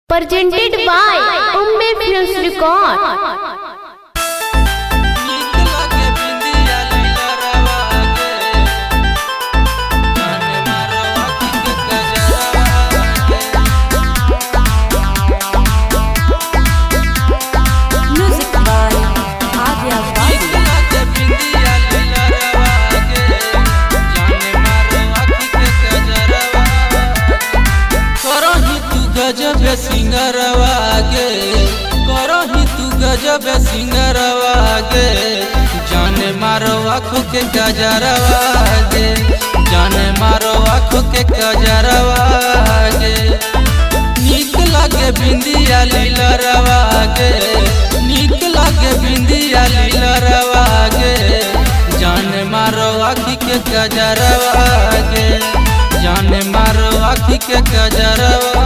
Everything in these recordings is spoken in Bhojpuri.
Presented by Umme Films Record. गजब सिंगरवा गे करही तू गजब सिंगरवा गे जाने मारो आँखों के गजरवा गे जाने मारो आँखों के गजरवा गे नीक लागे बिंदिया लीलरवा गे नीक लागे बिंदिया लीलरवा गे जाने मारो आँखी के गजरवा गे जाने मारो आँखी के गजरवा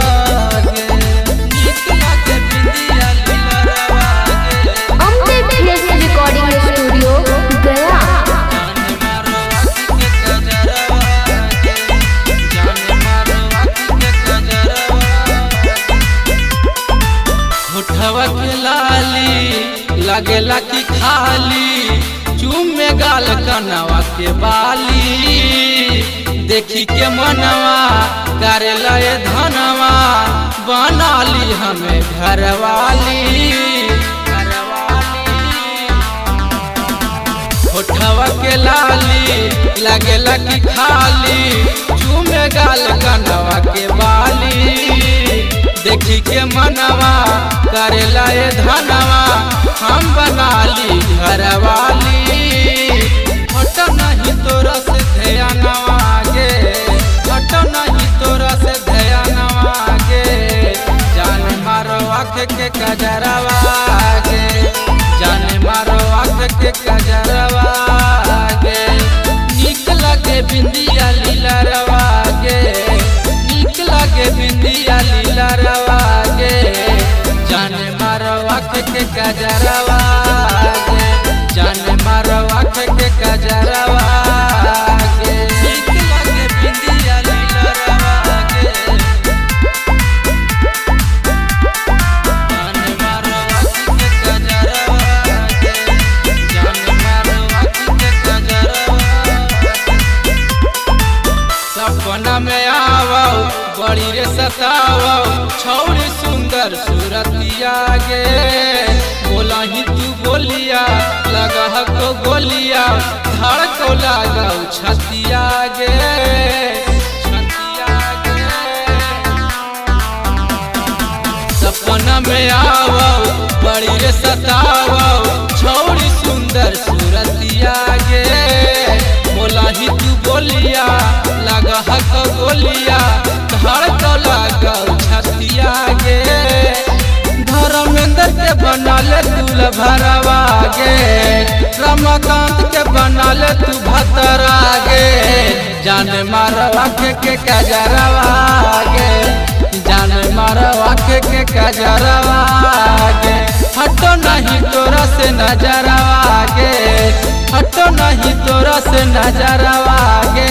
होठवा के लाली लगेला की खाली चूमे गाल कनवा के बाली देखी के मनवा करेला ये धनवा बनाली हमें घरवाली होठवा के लाली लगेला की खाली चूमे गाल कनवा के बाली देखी के मनवा करेला ये धनवा हम बनाली घरवाली हट नहीं तोरा से ध्यानवा गे हट नहीं तोरा से ध्यानवा गे जाने मारो आँख के गजरवा गे जाने मारो आँख के गजरवा गे नीक लगे बिंदिया लीलरवा गे नीक लगे बिंदिया लीलरवा गे जाने मारो आँख के गजरवा गे जाने मारो आँख के गजरवा गे नीक लगे बिंदिया लीलरवा गे जाने मारो आँख के गजरवा गे जाने मारो आँख के गजरवा सपना में आवो बड़ी रे सतावो छौरी सुंदर सूरतिया गे बोला ही तू बोलिया लगा को गोलिया धड़ को लगा छतिया गे छतिया गे सपना में आवो बड़ी रे सतावो छौरी सुंदर सूरतिया गे बोला ही तू बोलिया लगा को गोलिया धड़ को लगा छतिया गे धर्मेंद्र के बनाले तू भरवा गे रमाकांत के बनाले तू भतरा गे जाने मारो आँख के गजरवा गे जाने मारो आँख के गजरवा गे हटो नहीं तोरा से नजरवा गे हटो नहीं तोरा से नजरवा गे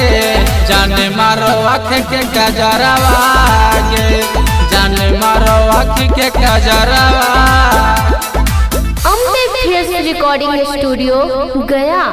जाने मारो आँख के गजरवा गे जाने मारो आँख के गजरवा। Umme Films Recording Studio, Gaya।